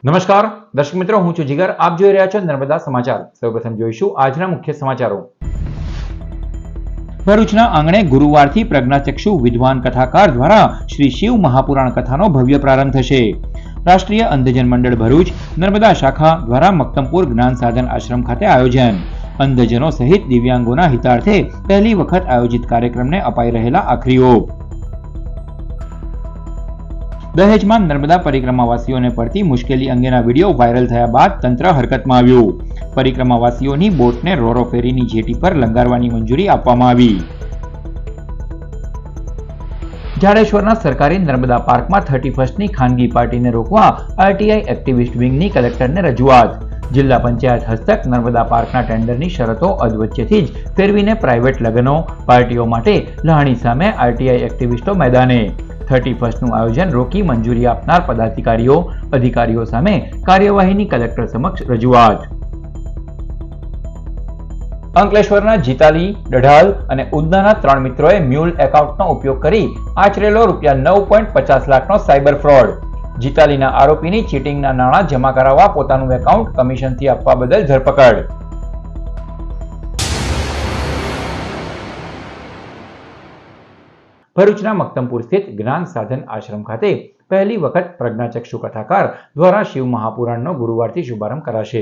નમસ્કાર દર્શક મિત્રો, હું છું જીગર. આપ જોઈ રહ્યા છો નર્મદા સમાચાર. સૌપ્રથમ જોઈશું આજના મુખ્ય સમાચારો. ભરૂચના આંગણે ગુરુવારથી પ્રજ્ઞાચક્ષુ વિદ્વાન કથાકાર દ્વારા શ્રી શિવ મહાપુરાણ કથાનો ભવ્ય પ્રારંભ થશે. રાષ્ટ્રીય અંધજન મંડળ ભરૂચ નર્મદા શાખા દ્વારા મક્તમપુર જ્ઞાન સાધન આશ્રમ ખાતે આયોજન. અંધજનો સહિત દિવ્યાંગોના હિતાર્થે પહેલી વખત આયોજિત કાર્યક્રમને અપાઈ રહેલા આખરી ઓપ. દહેજમાં નર્મદા પરિક્રમાવાસીઓને પડતી મુશ્કેલી અંગેના વિડીયો વાયરલ થયા બાદ તંત્ર હરકતમાં આવ્યું. પરિક્રમાવાસીઓની બોટને રોરો ફેરીની જેટી પર લંગારવાની મંજૂરી આપવામાં આવી. જાડેશ્વરના સરકારી નર્મદા પાર્કમાં 31ની ખાનગી પાર્ટીને રોકવા આરટીઆઈ એક્ટિવિસ્ટ વિંગની કલેક્ટરને રજૂઆત. જિલ્લા પંચાયત હસ્તક નર્મદા પાર્કના ટેન્ડરની શરતો અધવચ્ચેથી જ ફેરવીને પ્રાઇવેટ લગ્નો પાર્ટીઓ માટે લહાણી સામે આરટીઆઈ એક્ટિવિસ્ટો મેદાને. 31નું આયોજન રોકી મંજૂરી આપનાર પદાધિકારીઓ અધિકારીઓ સામે કાર્યવાહીની કલેક્ટર સમક્ષ રજૂઆત. અંકલેશ્વરના જીતાલી, ડઢાલ અને ઉધનાના 3 મિત્રોએ મ્યુલ એકાઉન્ટનો ઉપયોગ કરી આચરેલો ₹9.50 લાખનો સાયબર ફ્રોડ. જીતાલીના આરોપીની ચીટિંગના નાણાં જમા કરાવવા પોતાનું એકાઉન્ટ કમિશનથી આપવા બદલ ધરપકડ. ભરૂચના મક્તમપુર સ્થિત જ્ઞાન સાધન આશ્રમ ખાતે પહેલી વખત પ્રજ્ઞાચક્ષુ કથાકાર દ્વારા શિવ મહાપુરાણનો ગુરુવારથી શુભારંભ કરાશે.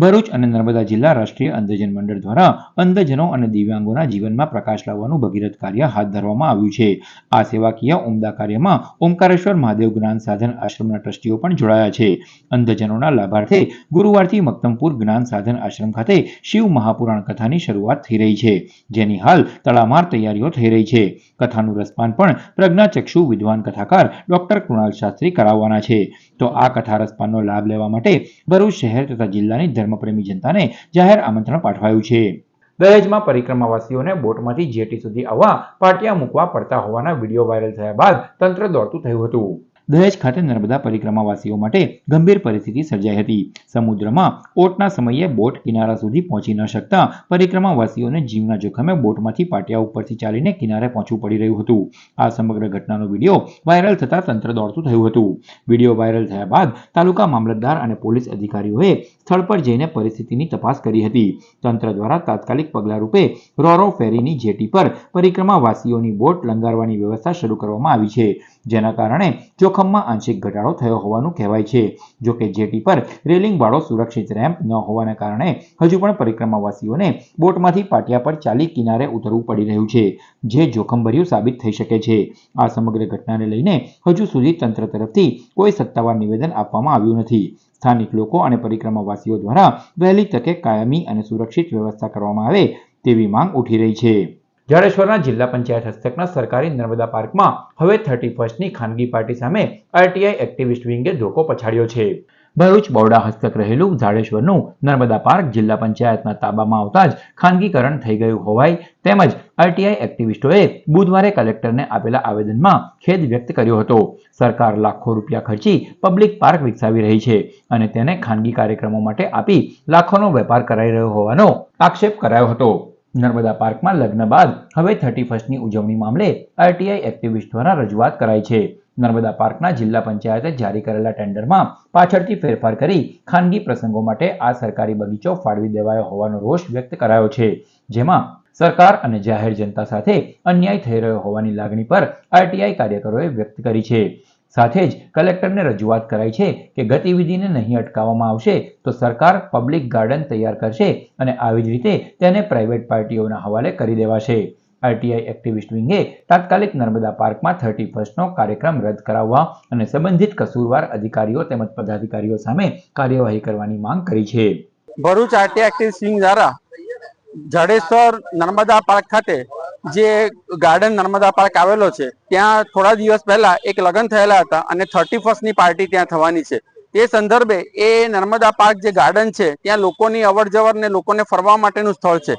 ભરૂચ અને નર્મદા જિલ્લા રાષ્ટ્રીય અંધજન મંડળ દ્વારા અંધજનો અને દિવ્યાંગોના જીવનમાં પ્રકાશ લાવવાનું ભગીરથ કાર્ય હાથ ધરવામાં આવ્યું છે. આ સેવાકીય ઉમદા કાર્યમાં ઓમકારેશ્વર મહાદેવ જ્ઞાન સાધન આશ્રમના ટ્રસ્ટીઓ પણ જોડાયા છે. અંધજનોના લાભાર્થે ગુરુવારથી મક્તમપુર જ્ઞાન સાધન આશ્રમ ખાતે શિવ મહાપુરાણ કથાની શરૂઆત થઈ રહી છે, જેની હાલ તડામાર તૈયારીઓ થઈ રહી છે. કથાનું રસપાન પણ પ્રજ્ઞાચક્ષુ વિદ્વાન કથાકાર ડોક્ટર શાસ્ત્રી કરાવવાના છે. તો આ કથા રસપાનનો લાભ લેવા માટે ભરૂચ શહેર તથા જિલ્લાની ધર્મપ્રેમી જનતાને જાહેર આમંત્રણ પાઠવાયું છે. દહેજમાં પરિક્રમાવાસીઓને બોટમાંથી જેટી સુધી આવવા પાટિયા મૂકવા પડતા હોવાના વિડીયો વાયરલ થયા બાદ તંત્ર દોડતું થયું હતું. દહેજ ખાતે નર્મદા પરિક્રમાવાસીઓ માટે ગંભીર પરિસ્થિતિ સર્જાઈ હતી. સમુદ્રમાં ઓટના સમયે બોટ કિનારા સુધી પહોંચી ન શકતા પરિક્રમાવાસીઓને જીવના જોખમે બોટમાંથી પાટિયા ઉપરથી ચાલીને કિનારે પહોંચવું પડી રહ્યું હતું. આ સમગ્ર ઘટનાનો વિડીયો વાયરલ થતા તંત્ર દોડતું થયું હતું. વિડીયો વાયરલ થયા બાદ તાલુકા મામલતદાર અને પોલીસ અધિકારીઓએ સ્થળ પર જઈને પરિસ્થિતિની તપાસ કરી હતી. તંત્ર દ્વારા તાત્કાલિક પગલા રૂપે રોરો ફેરીની જેટી પર પરિક્રમાવાસીઓની બોટ લંગારવાની વ્યવસ્થા શરૂ કરવામાં આવી છે, જેના કારણે જોખમમાં આંશિક ઘટાડો થયો હોવાનું કહેવાય છે. જોકે જેટી પર રેલિંગ વાળો સુરક્ષિત રેમ્પ ન હોવાને કારણે હજુ પણ પરિક્રમાવાસીઓને બોટમાંથી પાટિયા પર ચાલી કિનારે ઉતરવું પડી રહ્યું છે, જે જોખમભર્યું સાબિત થઈ શકે છે. આ સમગ્ર ઘટનાને લઈને હજુ સુધી તંત્ર તરફથી કોઈ સત્તાવાર નિવેદન આપવામાં આવ્યું નથી. સ્થાનિક લોકો અને પરિક્રમાવાસીઓ દ્વારા વહેલી તકે કાયમી અને સુરક્ષિત વ્યવસ્થા કરવામાં આવે તેવી માંગ ઉઠી રહી છે. જાડેશ્વરના જિલ્લા પંચાયત હસ્તકના સરકારી નર્મદા પાર્કમાં હવે 31ની ખાનગી પાર્ટી સામે આરટીઆઈ એક્ટિવિસ્ટ વિંગે ધોકો પછાડ્યો છે. ભરૂચ બરોડા હસ્તક રહેલું જાડેશ્વરનું નર્મદા પાર્ક જિલ્લા પંચાયતના તાબામાં આવતા જ ખાનગીકરણ થઈ ગયું હોવાય તેમજ આરટીઆઈ એક્ટિવિસ્ટોએ બુધવારે કલેક્ટરને આપેલા આવેદનમાં ખેદ વ્યક્ત કર્યો હતો. સરકાર લાખો રૂપિયા ખર્ચી પબ્લિક પાર્ક વિકસાવી રહી છે અને તેને ખાનગી કાર્યક્રમો માટે આપી લાખોનો વેપાર કરાઈ રહ્યો હોવાનો આક્ષેપ કરાયો હતો. નર્મદા પાર્કમાં લગ્ન બાદ હવે 31ની ઉજવણી મામલે આરટીઆઈ એક્ટિવિસ્ટ દ્વારા રજૂઆત કરાઈ છે. નર્મદા પાર્કના જિલ્લા પંચાયતે જારી કરેલા ટેન્ડરમાં પાછળથી ફેરફાર કરી ખાનગી પ્રસંગો માટે આ સરકારી બગીચો ફાળવી દેવાયો હોવાનો રોષ વ્યક્ત કરાયો છે, જેમાં સરકાર અને જાહેર જનતા સાથે અન્યાય થઈ રહ્યો હોવાની લાગણી પર આરટીઆઈ કાર્યકરોએ વ્યક્ત કરી છે. સાથે જ કલેક્ટરને રજૂઆત કરાઈ છે કે ગતિવિધિને નહીં અટકાવવામાં આવશે તો સરકાર પબ્લિક ગાર્ડન તૈયાર કરશે અને આવી જ રીતે તેને પ્રાઇવેટ પાર્ટીઓના હવાલે કરી દેવાશે. આરટીઆઈ એક્ટિવિસ્ટ વિંગે તાત્કાલિક નર્મદા પાર્કમાં 31નો કાર્યક્રમ રદ કરાવવા અને સંબંધિત કસૂરવાર અધિકારીઓ તેમજ પદાધિકારીઓ સામે કાર્યવાહી કરવાની માંગ કરી છે. ભરૂચ આરટીઆઈ એક્ટિવિસ્ટ વિંગ દ્વારા જાડેશ્વર નર્મદા પાર્ક ખાતે જે ગાર્ડન નર્મદા પાર્ક આવેલો છે ત્યાં થોડા દિવસ પહેલા એક લગ્ન થયેલા હતા અને 31ની પાર્ટી ત્યાં થવાની છે. તે સંદર્ભે એ નર્મદા પાર્ક જે ગાર્ડન છે ત્યાં લોકોની અવરજવર ને લોકોને ફરવા માટેનું સ્થળ છે.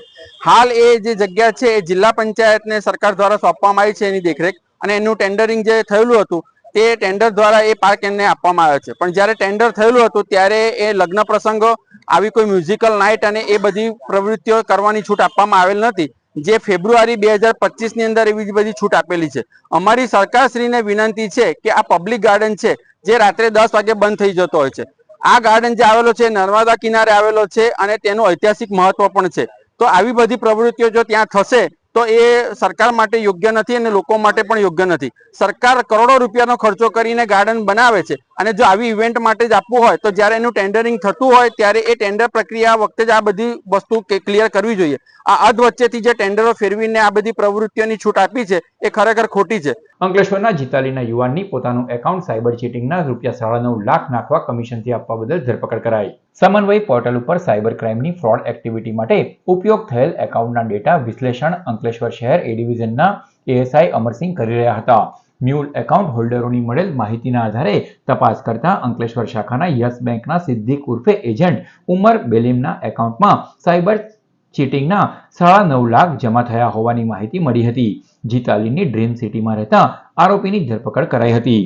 હાલ એ જે જગ્યા છે એ જિલ્લા પંચાયતને સરકાર દ્વારા સોંપવામાં આવી છે એની દેખરેખ, અને એનું ટેન્ડરિંગ જે થયેલું હતું તે ટેન્ડર દ્વારા એ પાર્ક એમને આપવામાં આવ્યો છે. પણ જ્યારે ટેન્ડર થયેલું હતું ત્યારે એ લગ્ન પ્રસંગો, આવી કોઈ મ્યુઝિકલ નાઇટ અને એ બધી પ્રવૃત્તિઓ કરવાની છૂટ આપવામાં આવેલ નથી, જે ફેબ્રુઆરી 2025ની અંદર એવી બધી છૂટ આપેલી છે. અમારી સરકારશ્રીને વિનંતી છે કે આ પબ્લિક ગાર્ડન છે જે રાત્રે 10 વાગે બંધ થઈ જતો હોય છે, આ ગાર્ડન જે આવેલો છે નર્મદા કિનારે આવેલો છે અને તેનું ઐતિહાસિક મહત્વ પણ છે. તો આવી બધી પ્રવૃત્તિઓ જો ત્યાં થશે તો એ સરકાર માટે યોગ્ય નથી અને લોકો માટે પણ યોગ્ય નથી. સરકાર કરોડો રૂપિયાનો ખર્ચો કરીને ગાર્ડન બનાવે છે અને જો આવી ઇવેન્ટ માટે જ આપવું હોય તો જ્યારે એનું ટેન્ડરિંગ થતું હોય ત્યારે એ ટેન્ડર પ્રક્રિયા વખતે જ આ બધી વસ્તુ ક્લિયર કરવી જોઈએ. આ અધ વચ્ચેથી જે ટેન્ડરો ફેરવીને આ બધી પ્રવૃત્તિઓની છૂટ આપી છે એ ખરેખર ખોટી છે. અંકલેશ્વરના જીતાલીના યુવાનની પોતાનું એકાઉન્ટ સાયબર ચીટિંગના ₹9.5 લાખ નાખવા કમિશનથી આપવા બદલ ધરપકડ કરાઈ. સમન્વય પોર્ટલ ઉપર સાયબર ક્રાઇમની ફ્રોડ એક્ટિવિટી માટે ઉપયોગ થયેલ એકાઉન્ટના ડેટા વિશ્લેષણ અંકલેશ્વર શહેર એ ડિવિઝનના એએસઆઈ અમરસિંહ કરી રહ્યા હતા. મ્યુલ એકાઉન્ટ હોલ્ડરોની મળેલ માહિતીના આધારે તપાસ કરતા અંકલેશ્વર શાખાના યસ બેંકના સિદ્દીક ઉર્ફે એજન્ટ ઉમર બેલીમના એકાઉન્ટમાં સાયબર ચીટિંગના ₹9.5 લાખ જમા થયા હોવાની માહિતી મળી હતી. જીતાલીની ડ્રીમ સિટીમાં રહેતા આરોપીની ધરપકડ કરાઈ હતી.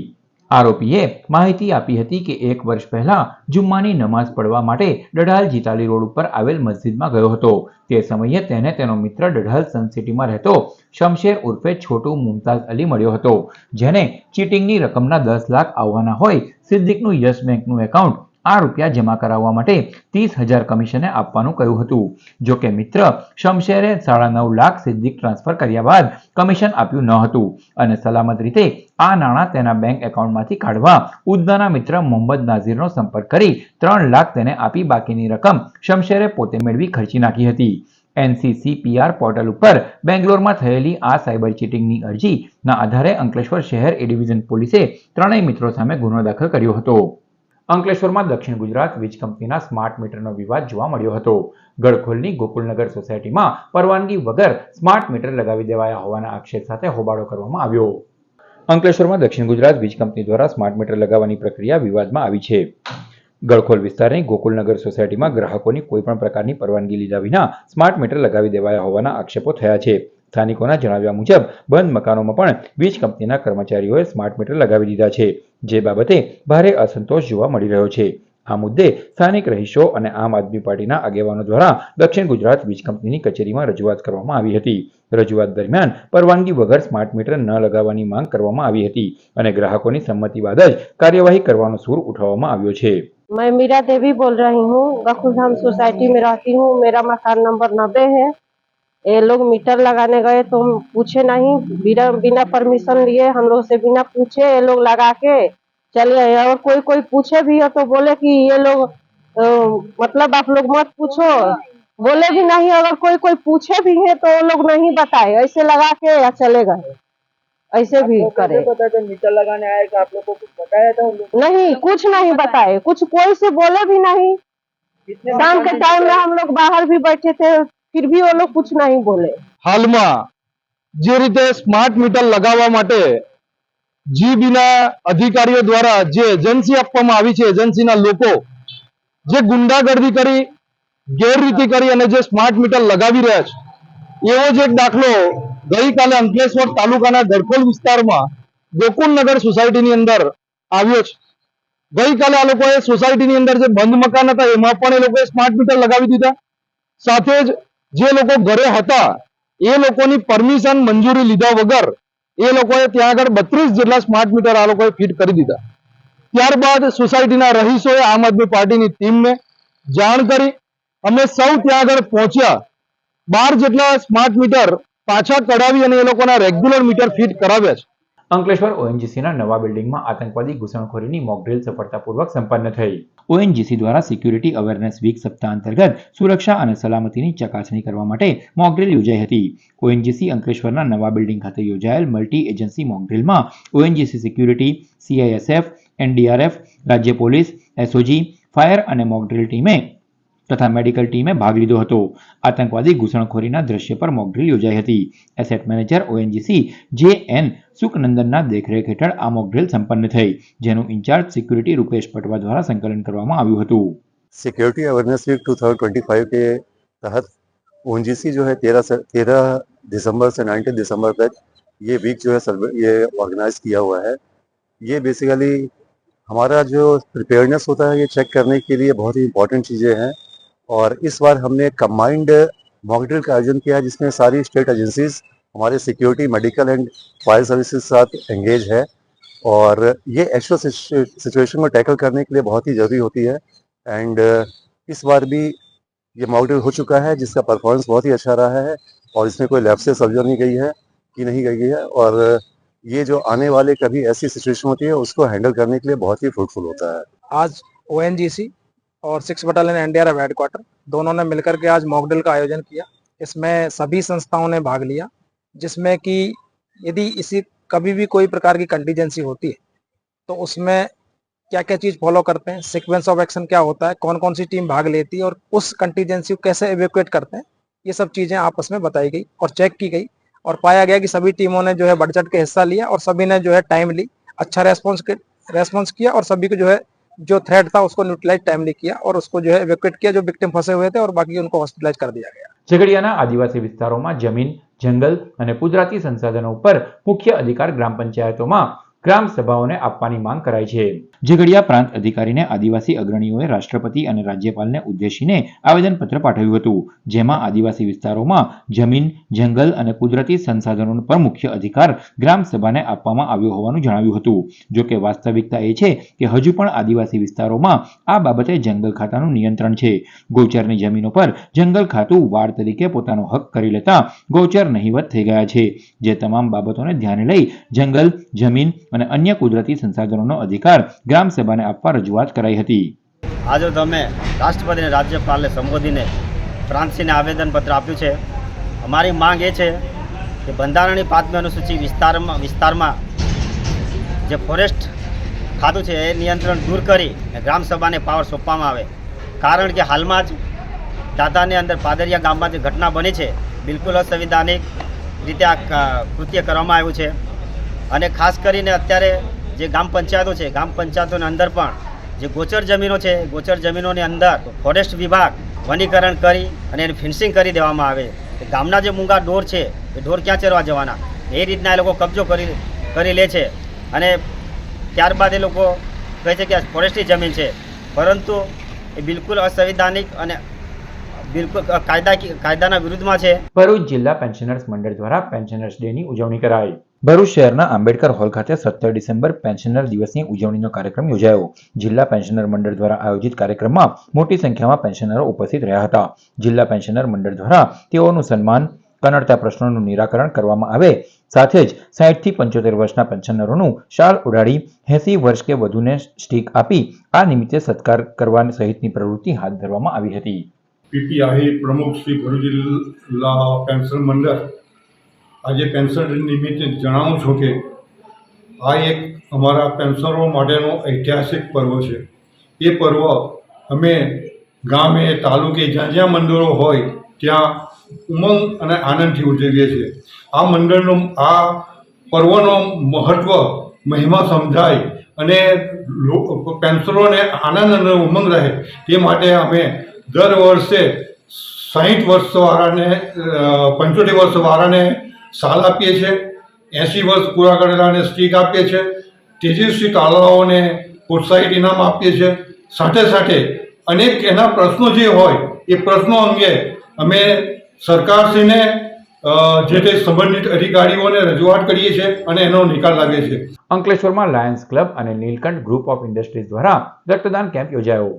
આરોપીએ માહિતી આપી હતી કે 1 વર્ષ પહેલા જુમ્માની નમાઝ પડવા માટે ડઢાલ જીતાલી રોડ ઉપર આવેલ મસ્જિદમાં ગયો હતો. તે સમયે તેને તેનો મિત્ર ડઢાલ સન સિટીમાં રહેતો શમશેર ઉર્ફે છોટુ મુમતાઝ અલી મળ્યો હતો, જેને ચીટિંગની રકમના 10 લાખ આવવાના હોય સિદ્દીકનું યસ બેંકનું એકાઉન્ટ આ રૂપિયા જમા કરાવવા માટે 30,000 કમિશને આપવાનું કહ્યું હતું. જો કે મિત્ર શમશેરે ₹9.5 લાખ સિદ્દીક ટ્રાન્સફર કર્યા બાદ કમિશન આપ્યું ન હતું અને સલામત રીતે આ નાણાં તેના બેંક એકાઉન્ટમાંથી કાઢવા ઉદ્દાના મિત્ર મોહમ્મદ નાઝીરનો સંપર્ક કરી 3 લાખ તેને આપી બાકીની રકમ શમશેરે પોતે મેળવી ખર્ચી નાખી હતી. NCCPR પોર્ટલ ઉપર બેંગ્લોરમાં થયેલી આ સાયબર ચીટિંગની અરજીના આધારે અંકલેશ્વર શહેર એ ડિવિઝન પોલીસે ત્રણેય મિત્રો સામે ગુનો દાખલ કર્યો હતો. અંકલેશ્વરમાં દક્ષિણ ગુજરાત વીજ કંપનીના સ્માર્ટ મીટરનો વિવાદ જોવા મળ્યો હતો. ગડખોલની ગોકુલનગર સોસાયટીમાં પરવાનગી વગર સ્માર્ટ મીટર લગાવી દેવાયા હોવાના આક્ષેપ સાથે હોબાળો કરવામાં આવ્યો. અંકલેશ્વરમાં દક્ષિણ ગુજરાત વીજ કંપની દ્વારા સ્માર્ટ મીટર લગાવવાની પ્રક્રિયા વિવાદમાં આવી છે. ગડખોલ વિસ્તારની ગોકુલનગર સોસાયટીમાં ગ્રાહકોની કોઈપણ પ્રકારની પરવાનગી લીધા વિના સ્માર્ટ મીટર લગાવી દેવાયા હોવાના આક્ષેપો થયા છે. સ્થાનિકોના જણાવ્યા મુજબ બંધ મકાનોમાં પણ વીજ કંપનીના કર્મચારીઓએ સ્માર્ટ મીટર લગાવી દીધા છે, જે બાબતે ભારે અસંતોષ જોવા મળી રહ્યો છે. આ મુદ્દે સ્થાનિક રહીશો અને આમ આદમી પાર્ટીના આગેવાનો દ્વારા દક્ષિણ ગુજરાત વીજ કંપનીની કચેરીમાં રજૂઆત કરવામાં આવી હતી. રજૂઆત દરમિયાન પરવાનગી વગર સ્માર્ટ મીટર ન લગાવવાની માંગ કરવામાં આવી હતી અને ગ્રાહકોની સંમતિ બાદ જ કાર્યવાહી કરવાનો સૂર ઉઠાવવામાં આવ્યો છે. मैं मीरा देवी बोल रही हूँ। गखुधाम सोसाइटी में रहती हूँ। मेरा मकान नंबर 90 है। ये लोग मीटर लगाने गए तो हम पूछे नहीं, बिना परमिशन लिए हम लोग से बिना पूछे ये लोग लगा के चले गए। और कोई पूछे भी हो तो बोले कि ये लोग मतलब आप लोग मत पूछो, बोले भी नहीं। अगर कोई पूछे भी है तो वो लोग नहीं बताए, ऐसे लगा के या चले गए। ऐसे भी करे। मीटर लगाने आए कि आप लोग को कुछ बताया था? नहीं, कुछ नहीं बताए, कुछ कोई से बोले भी नहीं। शाम के टाइम में हम लोग बाहर भी बैठे थे, फिर भी वो लोग कुछ नहीं बोले। હાલમાં જે રીતે સ્માર્ટ મીટર લગાવવા માટે જીબીના અધિકારીઓ દ્વારા જે એજન્સી આપવામાં આવી છે, એજન્સીના લોકો જે ગુંડાગર્દી કરી, ગેરરીતિ કરી અને જે સ્માર્ટ મીટર લગાવી રહ્યા છે, એવો જ એક દાખલો ગઈકાલે અંકલેશ્વર તાલુકાના ગડખોલ વિસ્તારમાં ગોકુલનગર સોસાયટીની અંદર આવ્યો છે. ગઈકાલે આ લોકોએ સોસાયટીની અંદર જે બંધ મકાન હતા એમાં પણ એ લોકોએ સ્માર્ટ મીટર લગાવી દીધા. સાથે જ જે લોકો ઘરે હતા એ લોકોની પરમિશન મંજૂરી લીધા વગર એ લોકોએ ત્યાં આગળ 32 જેટલા સ્માર્ટ મીટર આ લોકોએ ફિટ કરી દીધા. ત્યારબાદ સોસાયટીના રહીશોએ આમ આદમી પાર્ટીની ટીમને જાણ કરી. અમે સૌ ત્યાં આગળ પહોંચ્યા. 12 જેટલા સ્માર્ટ મીટર પાછા કઢાવી અને એ લોકોના રેગ્યુલર મીટર ફિટ કરાવ્યા છે. અંકલેશ્વર ઓએનજીસીના નવા બિલ્ડિંગમાં આતંકવાદી ઘૂસણખોરીની મોકડ્રીલ સફળતાપૂર્વક સંપન્ન થઈ. ઓએનજીસી દ્વારા સિક્યુરિટી અવેરનેસ વીક સપ્તાહ અંતર્ગત સુરક્ષા અને સલામતીની ચકાસણી કરવા માટે મોકડ્રીલ યોજાઈ હતી. ઓએનજીસી અંકલેશ્વરના નવા બિલ્ડિંગ ખાતે યોજાયેલ મલ્ટી એજન્સી મોકડ્રીલમાં ઓએનજીસી સિક્યુરિટી, સીઆઈએસએફ, એનડીઆરએફ, રાજ્ય પોલીસ, એસઓજી, ફાયર અને મોકડ્રીલ ટીમે તથા મેડિકલ ટીમે ભાગ લીધો હતો. આતંકવાદી ઘૂસણખોરીના દ્રશ્ય પર મોકડ્રીલ યોજાઈ હતી. એસેટ મેનેજર ઓએનજીસી JN સુકનંદનના દેખરેખ હેઠળ આ મોકડ્રીલ સંપન્ન થઈ, જેનું ઇન્ચાર્જ સિક્યુરિટી રૂપેશ પટવા દ્વારા સંકલન કરવામાં આવ્યું હતું. सिक्योरिटी अवेयरनेस वीक 2025 के तहत ओएनजीसी जो है 13 दिसंबर से 19 दिसंबर तक ये वीक जो है ये ऑर्गेनाइज किया हुआ है. ये बेसिकली हमारा जो प्रिपेयरनेस होता है ये चेक करने के लिए बहुत ही इम्पोर्टेंट चीज़ें हैं. और इस बार हमने कम्बाइंड मॉक ड्रिल का आयोजन किया है जिसमें सारी स्टेट एजेंसीज हमारे security, medical and fire services के साथ एंगेज है. और ये एक्चुअल सिचुएशन को टैकल करने के लिए बहुत ही ज़रूरी होती है। एंड इस बार भी ये मॉकड्रिल हो चुका है, जिसका परफॉर्मेंस बहुत ही अच्छा रहा है और इसमें कोई लैब से सर्जरी नहीं गई है और ये जो आने वाले कभी ऐसी सिचुएशन होती है उसको हैंडल करने के लिए बहुत ही फ्रूटफुल होता है। आज ONGC और 6 बटालियन NDRF हेडक्वार्टर दोनों ने मिलकर के आज मॉकड्रिल का आयोजन किया। इसमें सभी संस्थाओं ने भाग लिया, जिसमें कि यदि कभी भी कोई प्रकार की कंटीजेंसी होती है तो उसमें क्या क्या चीज़ फॉलो करते हैं, सीक्वेंस ऑफ एक्शन क्या होता है, कौन कौन सी टीम भाग लेती है और उस कंटीजेंसी को कैसे एवेक्यूएट करते हैं, ये सब चीज़ें आपस में बताई गई और चेक की गई और पाया गया कि सभी टीमों ने जो है बढ़ चढ़ के हिस्सा लिया और सभी ने जो है टाइमली अच्छा रेस्पॉन्स किया और सभी को जो है जो थ्रेट था उसको न्यूट्रलाइज टाइमली किया और उसको जो है एवेक्यूएट किया, जो विक्टिम फंसे हुए थे, और बाकी उनको હોસ્પિટલાઇઝ कर दिया गया। ઝઘડિયાના આદિવાસી વિસ્તારોમાં જમીન, જંગલ અને કુદરતી સંસાધનો ઉપર મુખ્ય અધિકાર ગ્રામ પંચાયતોમાં ગ્રામ સભાઓને આપવાની માંગ કરાઈ છે। ઝઘડિયા પ્રાંત અધિકારીને આદિવાસી અગ્રણીઓએ રાષ્ટ્રપતિ અને રાજ્યપાલને ઉદ્દેશીને આવેદનપત્ર પાઠવ્યું હતું, જેમાં આદિવાસી વિસ્તારોમાં જમીન, જંગલ અને કુદરતી સંસાધનો પર મુખ્ય અધિકાર ગ્રામ સભાને આપવામાં આવ્યો હોવાનું જણાવ્યું હતું। જો કે વાસ્તવિકતા એ છે કે હજુ પણ આદિવાસી વિસ્તારોમાં આ બાબતે જંગલ ખાતાનું નિયંત્રણ છે। ગૌચરની જમીનો પર જંગલ ખાતું વાડ તરીકે પોતાનો હક કરી લેતા ગૌચર નહિવત થઈ ગયા છે, જે તમામ બાબતોને ધ્યાને લઈ જંગલ, જમીન અને અન્ય કુદરતી સંસાધનોનો અધિકાર ગ્રામ સભાને આપવા રજૂઆત કરાઈ હતી। આજે તમે રાષ્ટ્રપતિ અને રાજ્યપાલને સંબોધીને પ્રાંતસિંહને આવેદનપત્ર આપ્યું છે। અમારી માંગ એ છે કે બંધારણની 5મી અનુસૂચિ વિસ્તારમાં જે ફોરેસ્ટ ખાતું છે એ નિયંત્રણ દૂર કરી ગ્રામ સભાને પાવર સોંપવામાં આવે, કારણ કે હાલમાં જ દાતાની અંદર પાદરિયા ગામમાં જે ઘટના બની છે બિલકુલ અસંવિધાનિક રીતે આ કૃત્ય કરવામાં આવ્યું છે અને ખાસ કરીને અત્યારે જે ગ્રામ પંચાયતો છે, ગ્રામ પંચાયતોની અંદર પણ જે ગોચર જમીનો છે, ગોચર જમીનોની અંદર ફોરેસ્ટ વિભાગ વનીકરણ કરી અને એને ફિન્સિંગ કરી દેવામાં આવે। ગામના જે મૂંગા ઢોર છે એ ઢોર ક્યાં ચરવા જવાના, એ રીતના એ લોકો કબજો કરી લે છે અને ત્યારબાદ એ લોકો કહે છે કે આ ફોરેસ્ટની જમીન છે, પરંતુ એ બિલકુલ અસંવિધાનિક અને બિલકુલ કાયદાના વિરુદ્ધમાં છે। ભરૂચ જિલ્લા પેન્શનર્સ મંડળ દ્વારા પેન્શનર્સ ડેની ઉજવણી કરાઈ। ભરૂચ શહેરના આંબેડકર હોલ ખાતે 17 ડિસેમ્બર પેન્શનર દિવસની ઉજવણીનો કાર્યક્રમ યોજાયો। જિલ્લા પેન્શનર મંડળ દ્વારા આયોજિત કાર્યક્રમમાં મોટી સંખ્યામાં પેન્શનરો ઉપસ્થિત રહ્યા હતા। જિલ્લા પેન્શનર મંડળ દ્વારા તેઓનું સન્માન, કનડતા પ્રશ્નોનું નિરાકરણ કરવામાં આવે, સાથે જ 60 થી 75 વર્ષના પેન્શનરોનું શાલ ઉડાડી 80 વર્ષ કે વધુને સ્ટીક આપી આ નિમિત્તે સત્કાર કરવા સહિતની પ્રવૃત્તિ હાથ ધરવામાં આવી હતી। પીપી આહિર પ્રમુખ શ્રી ભરૂચ જિલ્લા પેન્શન મંડળ આજે પેન્શન નિમિત્તે જણાવું છું કે આ એક અમારા પેન્શનરો માટેનો ઐતિહાસિક પર્વ છે। એ પર્વ અમે ગામે, તાલુકે જ્યાં જ્યાં મંડળો હોય ત્યાં ઉમંગ અને આનંદથી ઉજવીએ છીએ। આ મંડળનો આ પર્વનો મહત્વ, મહિમા સમજાય અને પેન્શનરોને આનંદ અને ઉમંગ રહે તે માટે અમે દર વર્ષે 60 વર્ષવાળાને 75 વર્ષવાળાને શાલ આપીએ છીએ, 80 વર્ષ પૂરા કરેલાને સ્ટીક આપીએ છીએ, તેજસ્વી તાળાઓને પ્રોત્સાહિત ઇનામ આપીએ છીએ। સાથે સાથે અનેક એના પ્રશ્નો જે હોય એ પ્રશ્નો અંગે અમે સરકારશ્રીને જે તે સંબંધિત અધિકારીઓને રજૂઆત કરીએ છીએ અને એનો નિકાલ લાવીએ છીએ। અંકલેશ્વરમાં લાયન્સ ક્લબ અને નીલકંઠ ગ્રુપ ઓફ ઇન્ડસ્ટ્રીઝ દ્વારા રક્તદાન કેમ્પ યોજાયો।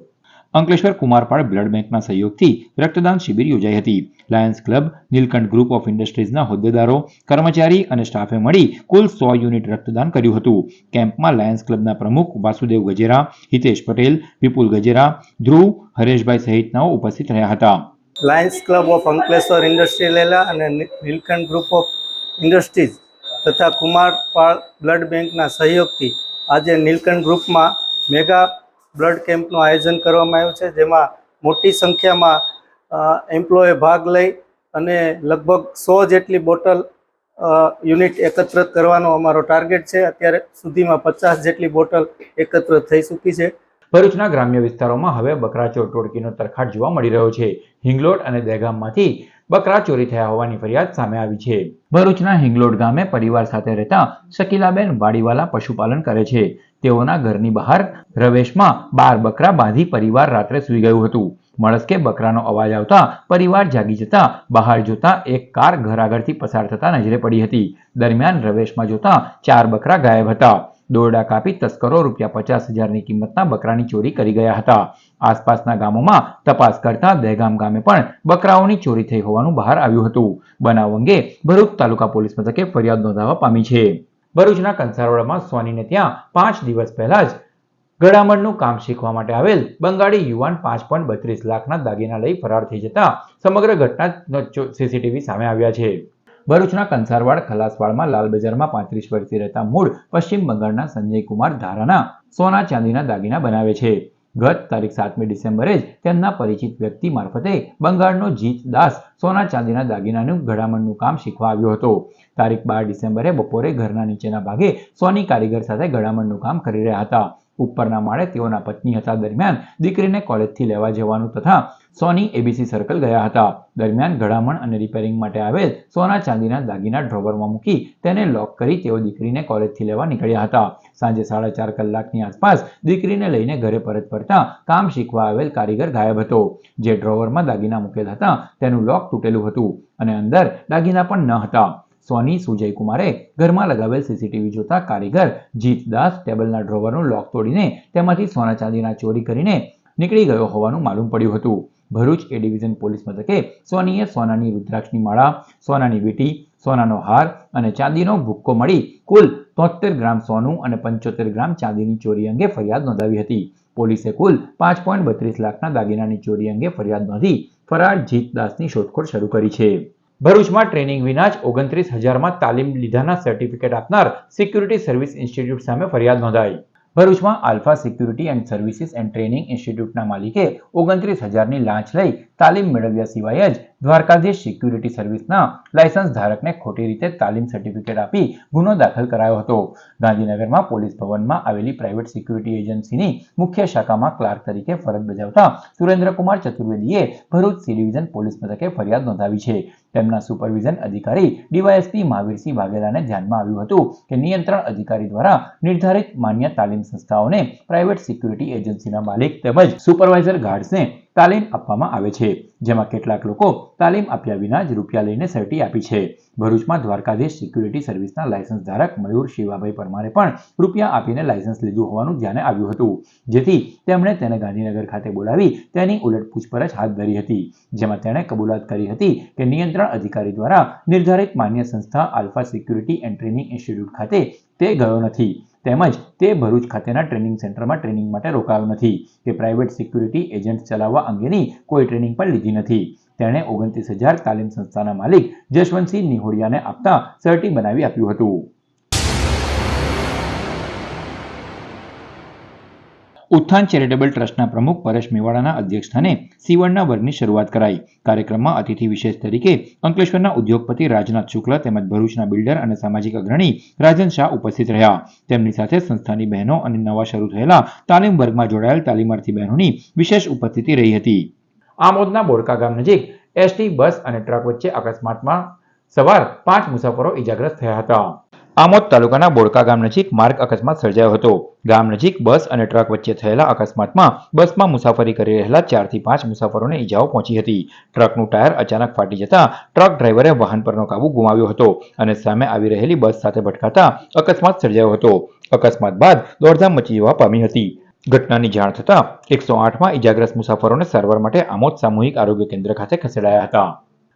અંકલેશ્વર કુમારપાળ બ્લડ બેંકના સહયોગથી રક્તદાન શિબિર યોજાઈ હતી। Lions Club, Nilkanth group of ઇન્ડસ્ટ્રીઝના હોદ્દેદારો, કર્મચારી અને સ્ટાફે મળી કુલ 100 યુનિટ રક્તદાન કર્યું હતું। કેમ્પમાં લાયન્સ ક્લબના પ્રમુખ વાસુદેવ ગજેરા, હિતેશ પટેલ, વિપુલ ગજેરા, ધ્રુવ, હરેશભાઈ સહિતનાઓ ઉપસ્થિત રહ્યા હતા। Lions Club of Ankleshwar industry લેલા અને નીલકંઠ ગ્રુપ ઓફ ઇન્ડસ્ટ્રીઝ તથા કુમારપાળ બ્લડ બેંકના સહયોગથી આજે નીલકંઠ ગ્રુપમાં મેગા બ્લડ કેમ્પનું આયોજન કરવામાં આવ્યું છે, જેમાં મોટી સંખ્યામાં એમ્પ્લોયે ભાગ લઈ અને લગભગ 100 જેટલી બોટલ યુનિટ એકત્રિત કરવાનો અમારો ટાર્ગેટ છે। અત્યારે સુધીમાં 50 જેટલી બોટલ એકત્ર થઈ ચૂકી છે। ભરૂચના ગ્રામ્ય વિસ્તારોમાં હવે બકરાચોર ટોળકીનો તરખાટ જોવા મળી રહ્યો છે। હિંગલોટ અને દહેગામમાંથી બકરા ચોરી થયા હોવાની ફરિયાદ સામે આવી છે। ભરૂચના હિંગલોટ ગામે પરિવાર સાથે રહેતા શકીલાબેન વાડીવાલા પશુપાલન કરે છે। તેઓના ઘરની બહાર રવેશમાં 12 બકરા બાંધી પરિવાર રાત્રે સૂઈ ગયું હતું। મળસ્કે બકરાનો અવાજ આવતા પરિવાર જાગી જતા બહાર જોતા એક કાર ઘર આગળથી પસાર થતા નજરે પડી હતી। દરમિયાન રવેશમાં જોતા 4 બકરા ગાયબ હતા। દોરડા કાપી તસ્કરો ₹50,000ની કિંમતના બકરાની ચોરી કરી ગયા હતા. આસપાસના ગામોમાં તપાસ કરતા દહેગામ ગામે પણ બકરાઓની ચોરી થઈ હોવાનું બહાર આવ્યું હતું. બનાવ અંગે ભરૂચ તાલુકા પોલીસ મથકે ફરિયાદ નોંધાવા પામી છે. ભરૂચના કંસારવાડામાં સોનીને ત્યાં 5 દિવસ પહેલા જ ગળામણનું કામ શીખવા માટે આવેલ બંગાળી યુવાન 5.32 લાખના દાગીના લઈ ફરાર થઈ જતા સમગ્ર ઘટના સીસીટીવી સામે આવ્યા છે. ભરૂચના કંસારવાડ ખલાસવાડમાં લાલ બજારમાં 35 વર્ષથી રહેતા મૂળ પશ્ચિમ બંગાળના સંજય કુમાર ધારાના સોના ચાંદીના દાગીના બનાવે છે. ગત તારીખ 7મી ડિસેમ્બરે જ તેમના પરિચિત વ્યક્તિ મારફતે બંગાળનો જીત દાસ સોના ચાંદીના દાગીનાનું ગળામણનું કામ શીખવા આવ્યો હતો. તારીખ 12 ડિસેમ્બરે બપોરે ઘરના નીચેના ભાગે સોની કારીગર સાથે ગળામણનું કામ કરી રહ્યા હતા. ઉપરના માળે તેઓના પત્ની હતા. દરમિયાન દીકરીને કોલેજથી લેવા જવાનું તથા સોની એબીસી સર્કલ ગયા હતા. દરમિયાન ગળામણ અને રિપેરિંગ માટે આવેલ સોના ચાંદીના દાગીના ડ્રોવરમાં મૂકી તેને લોક કરી તેઓ દીકરીને કોલેજથી લેવા નીકળ્યા હતા. સાંજે 4:30 કલાકની આસપાસ દીકરીને લઈને ઘરે પરત ફરતા કામ શીખવા આવેલ કારીગર ગાયબ હતો. જે ડ્રોવરમાં દાગીના મૂકેલ હતા તેનું લોક તૂટેલું હતું અને અંદર દાગીના પણ ન હતા. સોની સુજય કુમારે ઘરમાં લગાવેલ સીસીટીવી જોતા કારીગર જીત દાસ ટેબલના ડ્રોવરનું લોક તોડીને તેમાંથી સોના ચાંદીના ચોરી કરીને નીકળી ગયો હોવાનું માલુમ પડ્યું હતું. ભરૂચ એ ડિવિઝન પોલીસ મથકે સોનીએ સોનાની રુદ્રાક્ષની માળા, સોનાની વીંટી, સોનાનો હાર અને ચાંદીનો ભૂક્કો મળી કુલ 73 ગ્રામ સોનું અને 75 ગ્રામ ચાંદીની ચોરી અંગે ફરિયાદ નોંધાવી હતી. પોલીસે કુલ 5.32 લાખના દાગીનાની ચોરી અંગે ફરિયાદ નોંધી ફરાર જીત દાસની શોધખોળ શરૂ કરી છે. ભરૂચમાં ટ્રેનિંગ વિના જ 29,000માં તાલીમ લીધાના સર્ટિફિકેટ આપનાર સિક્યુરિટી સર્વિસ ઇન્સ્ટિટ્યૂટ સામે ફરિયાદ નોંધાઈ. ભરૂચમાં Alpha security and services and training ઇન્સ્ટિટ્યૂટના માલિકે 29,000ની લાંચ લઈ તાલીમ મેળવ્યા સિવાય જ દ્વારકાધીશ સિક્યુરિટી સર્વિસના લાયસન્સ ધારકને ખોટી રીતે તાલીમ સર્ટિફિકેટ આપી ગુનો દાખલ કરાયો હતો. ગાંધીનગરમાં પોલીસ ભવનમાં આવેલી પ્રાઇવેટ સિક્યુરિટી એજન્સીની મુખ્ય શાખામાં ક્લાર્ક તરીકે ફરજ બજાવતા Surendrakumar ચતુર્વેદીએ Bharuch C division police મથકે ફરિયાદ નોંધાવી છે. તેમના સુપરવિઝન અધિકારી ડીવાયએસપી મહાવીરસિંહ વાઘેલાને ધ્યાનમાં આવ્યું હતું કે નિયંત્રણ અધિકારી દ્વારા નિર્ધારિત માન્ય તાલીમ સંસ્થાઓને પ્રાઇવેટ સિક્યુરિટી એજન્સીના માલિક તેમજ સુપરવાઇઝર ગાર્ડ્સને તાલીમ આપવામાં આવે છે, જેમાં કેટલાક લોકો તાલીમ આપ્યા વિના જ રૂપિયા લઈને સર્ટી આપી છે. ભરૂચમાં દ્વારકાધીશ સિક્યુરિટી સર્વિસના લાયસન્સ ધારક મયુર શિવાભાઈ પરમારે પણ રૂપિયા આપીને લાયસન્સ લીધું હોવાનું ધ્યાને આવ્યું હતું, જેથી તેમણે તેને ગાંધીનગર ખાતે બોલાવી તેની ઉલટ પૂછપરછ હાથ ધરી હતી, જેમાં તેણે કબૂલાત કરી હતી કે નિયંત્રણ અધિકારી દ્વારા નિર્ધારિત માન્ય સંસ્થા alpha security and training institute ખાતે તે ગયો નથી, તેમજ તે ભરૂચ ખાતેના ટ્રેનિંગ સેન્ટરમાં ટ્રેનિંગ માટે રોકાયો નથી કે પ્રાઇવેટ સિક્યુરિટી એજન્ટ ચલાવવા અંગેની કોઈ ટ્રેનિંગ પણ લીધી નથી. તેણે 29,000 તાલીમ સંસ્થાના માલિક જશવંતસિંહ નિહોડિયાને આપતા સર્ટી બનાવી આપ્યું હતું. ઉત્થાન ચેરિટેબલ ટ્રસ્ટના પ્રમુખ પરેશ મેવાડાના અધ્યક્ષસ્થાને સીવણના વર્ગની શરૂઆત કરાઈ. કાર્યક્રમમાં અતિથિ વિશેષ તરીકે અંકલેશ્વરના ઉદ્યોગપતિ રાજનાથ શુક્લ તેમજ ભરૂચના બિલ્ડર અને સામાજિક અગ્રણી રાજન શાહ ઉપસ્થિત રહ્યા. તેમની સાથે સંસ્થાની બહેનો અને નવા શરૂ થયેલા તાલીમ વર્ગમાં જોડાયેલ તાલીમાર્થી બહેનોની વિશેષ ઉપસ્થિતિ રહી હતી. આમોદના બોડકા ગામ નજીક એસટી બસ અને ટ્રક વચ્ચે અકસ્માતમાં સવાર 5 મુસાફરો ઈજાગ્રસ્ત થયા હતા. આમોદ તાલુકાના બોડકા ગામ નજીક માર્ગ અકસ્માત સર્જાયો હતો. ગામ નજીક બસ અને ટ્રક વચ્ચે થયેલા અકસ્માતમાં બસમાં મુસાફરી કરી રહેલા 4 થી 5 મુસાફરોને ઈજાઓ પહોંચી હતી. ટ્રકનું ટાયર અચાનક ફાટી જતા ટ્રક ડ્રાઈવરે વાહન પરનો કાબુ ગુમાવ્યો હતો અને સામે આવી રહેલી બસ સાથે ભટકાતા અકસ્માત સર્જાયો હતો. અકસ્માત બાદ દોડધામ મચી જવા પામી હતી. ઘટનાની જાણ થતાં 108માં ઈજાગ્રસ્ત મુસાફરોને સારવાર માટે આમોદ સામૂહિક આરોગ્ય કેન્દ્ર ખાતે ખસેડાયા હતા.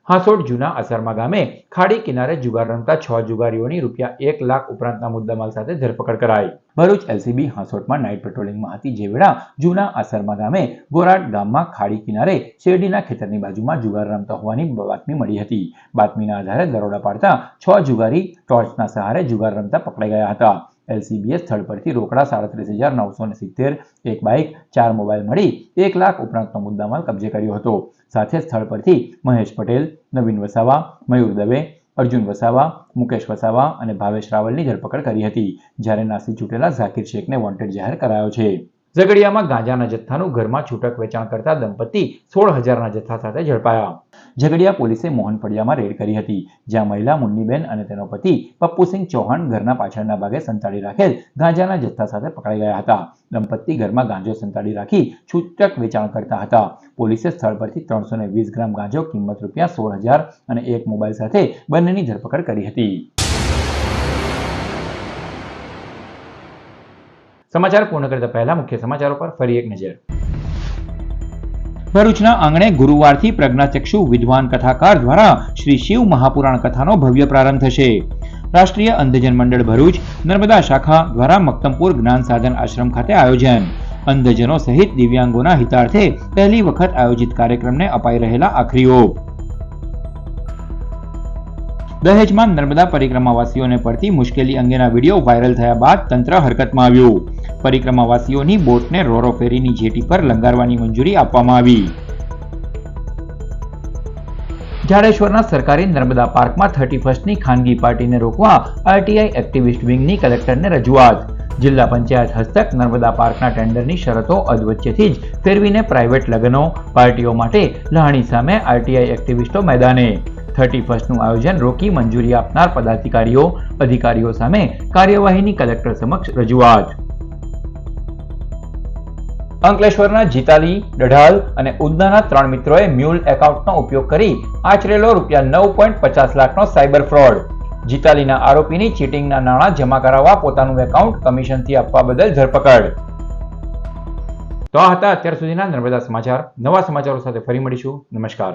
હાંસોડ જૂના અસરમાં ગામે ખાડી કિનારે જુગાર રમતા 6 જુગારીઓની ₹1 લાખ ઉપરાંતના મુદ્દામાલ સાથે ધરપકડ કરાઈ. ભરૂચ એલસીબી હાંસોડમાં નાઇટ પેટ્રોલિંગમાં હતી જે વેળા જૂના અસરમાં ગામે ગોરાટ ગામમાં ખાડી કિનારે શેરડીના ખેતરની બાજુમાં જુગાર રમતા હોવાની બાતમી મળી હતી. બાતમીના આધારે દરોડા પાડતા 6 જુગારી ટોર્ચના સહારે જુગાર રમતા પકડાઈ ગયા હતા. એલસીબીએ સ્થળ પરથી રોકડા 37,970, એક બાઇક, 4 મોબાઈલ મળી 1 લાખ ઉપરાંતનો મુદ્દામાલ કબજે કર્યો હતો. સાથે સ્થળ પરથી મહેશ પટેલ, નવીન વસાવા, મયુર દવે, અર્જુન વસાવા, મુકેશ વસાવા અને ભાવેશ રાવલની ધરપકડ કરી હતી, જ્યારે નાસી છૂટેલા ઝાકીર શેખને વોન્ટેડ જાહેર કરાયો છે. ઝઘડિયામાં ગાંજાના જથ્થાનું ઘરમાં છૂટક વેચાણ કરતા દંપતી 16,000ના જથ્થા સાથે ઝડપાયા. ઝઘડિયા પોલીસે મોહન ફળિયામાં રેડ કરી હતી, જ્યાં મહિલા મુન્નીબેન અને તેનો પતિ પપ્પુસિંહ ચૌહાણ ઘરના પાછળના ભાગે સંતાડી રાખેલ ગાંજાના જથ્થા સાથે પકડાઈ ગયા હતા. દંપતી ઘરમાં ગાંજો સંતાડી રાખી છૂટક વેચાણ કરતા હતા. પોલીસે સ્થળ પરથી 320 ગ્રામ ગાંજો કિંમત ₹16,000 અને એક મોબાઈલ સાથે બંનેની ધરપકડ કરી હતી. સમાચાર પૂર્ણ કરતા પહેલા મુખ્ય સમાચારો પર ફરી એક નજર. ભરૂચના આંગણે ગુરુવારથી પ્રજ્ઞાચક્ષુ વિદ્વાન કથાકાર દ્વારા શ્રી શિવ મહાપુરાણ કથાનો ભવ્ય પ્રારંભ થશે. રાષ્ટ્રીય અંધજન મંડળ ભરૂચ નર્મદા શાખા દ્વારા મક્તમપુર જ્ઞાન સાધન આશ્રમ ખાતે આયોજન. અંધજનો સહિત દિવ્યાંગોના હિતાર્થે પહેલી વખત આયોજિત કાર્યક્રમને અપાઈ રહેલા આખરી ઓપ. દહેજમાં નર્મદા પરિક્રમાવાસીઓને પડતી મુશ્કેલી અંગેના વિડીયો વાયરલ થયા બાદ તંત્ર હરકતમાં આવ્યું. પરિક્રમાવાસીઓની બોટને રોરો ફેરીની જેટી પર લંગારવાની મંજૂરી આપવામાં આવી. જાડેશ્વરના સરકારી નર્મદા પાર્કમાં 31મી ખાનગી પાર્ટીને રોકવા આરટીઆઈ એક્ટિવિસ્ટ વિંગની કલેક્ટરને રજૂઆત. જિલ્લા પંચાયત હસ્તક નર્મદા પાર્કના ટેન્ડરની શરતો અધવચ્ચેથી જ ફેરવીને પ્રાઇવેટ લગ્નો પાર્ટીઓ માટે લહાણી સામે આરટીઆઈ એક્ટિવિસ્ટો મેદાને. 31નું આયોજન રોકી મંજૂરી આપનાર પદાધિકારીઓ અધિકારીઓ સામે કાર્યવાહીની કલેક્ટર સમક્ષ રજૂઆત. અંકલેશ્વરના જીતાલી, દઢાલ અને ઉધનાના 3 મિત્રોએ મ્યુલ એકાઉન્ટનો ઉપયોગ કરી આચરેલો ₹9.50 લાખનો સાયબર ફ્રોડ. જીતાલીના આરોપીની ચીટિંગના નાણાં જમા કરાવવા પોતાનું એકાઉન્ટ કમિશનથી આપવા બદલ ધરપકડ. તો આ હતા અત્યાર સુધીના નર્મદા સમાચાર. નવા સમાચારો સાથે ફરી મળીશું. નમસ્કાર.